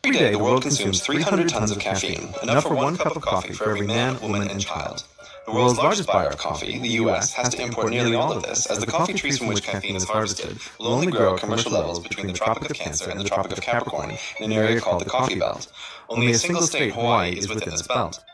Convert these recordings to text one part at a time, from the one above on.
Every day, the world consumes 300 tons of caffeine, enough for 1 cup of coffee for every man, woman, and child. The world's largest buyer of coffee, the U.S., has to import nearly all of this, as the coffee trees from which caffeine is harvested will only grow at commercial levels between the Tropic of Cancer and the Tropic of Capricorn in an area called the Coffee Belt. Only a single state, Hawaii, is within this belt.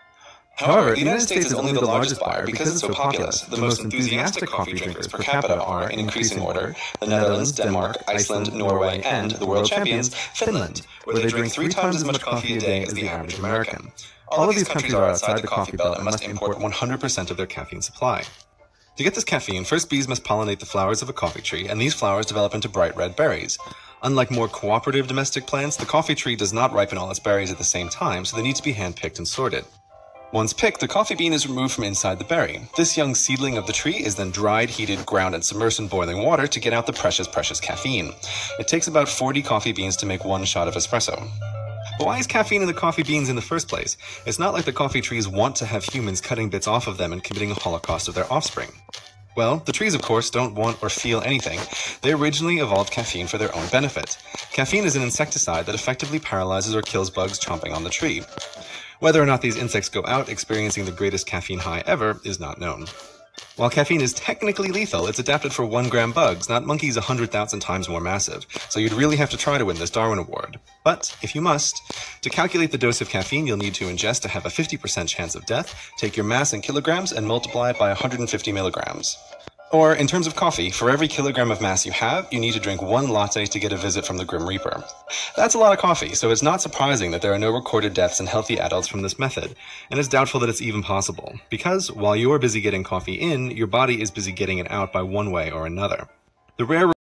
However, the United States is only the largest buyer because it's so populous. The most enthusiastic coffee drinkers per capita are, in increasing order, the Netherlands, Denmark, Iceland, Norway, and, the world champions, Finland, where they drink 3 times as much coffee a day as the average American. All of these countries are outside the coffee belt and must import 100% of their caffeine supply. To get this caffeine, first bees must pollinate the flowers of a coffee tree, and these flowers develop into bright red berries. Unlike more cooperative domestic plants, the coffee tree does not ripen all its berries at the same time, so they need to be hand-picked and sorted. Once picked, the coffee bean is removed from inside the berry. This young seedling of the tree is then dried, heated, ground, and submersed in boiling water to get out the precious caffeine. It takes about 40 coffee beans to make 1 shot of espresso. But why is caffeine in the coffee beans in the first place? It's not like the coffee trees want to have humans cutting bits off of them and committing a holocaust of their offspring. Well, the trees, of course, don't want or feel anything. They originally evolved caffeine for their own benefit. Caffeine is an insecticide that effectively paralyzes or kills bugs chomping on the tree. Whether or not these insects go out experiencing the greatest caffeine high ever is not known. While caffeine is technically lethal, it's adapted for 1-gram bugs, not monkeys 100,000 times more massive, so you'd really have to try to win this Darwin Award. But, if you must, to calculate the dose of caffeine you'll need to ingest to have a 50% chance of death, take your mass in kilograms and multiply it by 150 milligrams. Or, in terms of coffee, for every kilogram of mass you have, you need to drink 1 latte to get a visit from the Grim Reaper. That's a lot of coffee, so it's not surprising that there are no recorded deaths in healthy adults from this method, and it's doubtful that it's even possible, because while you're busy getting coffee in, your body is busy getting it out by one way or another. The rare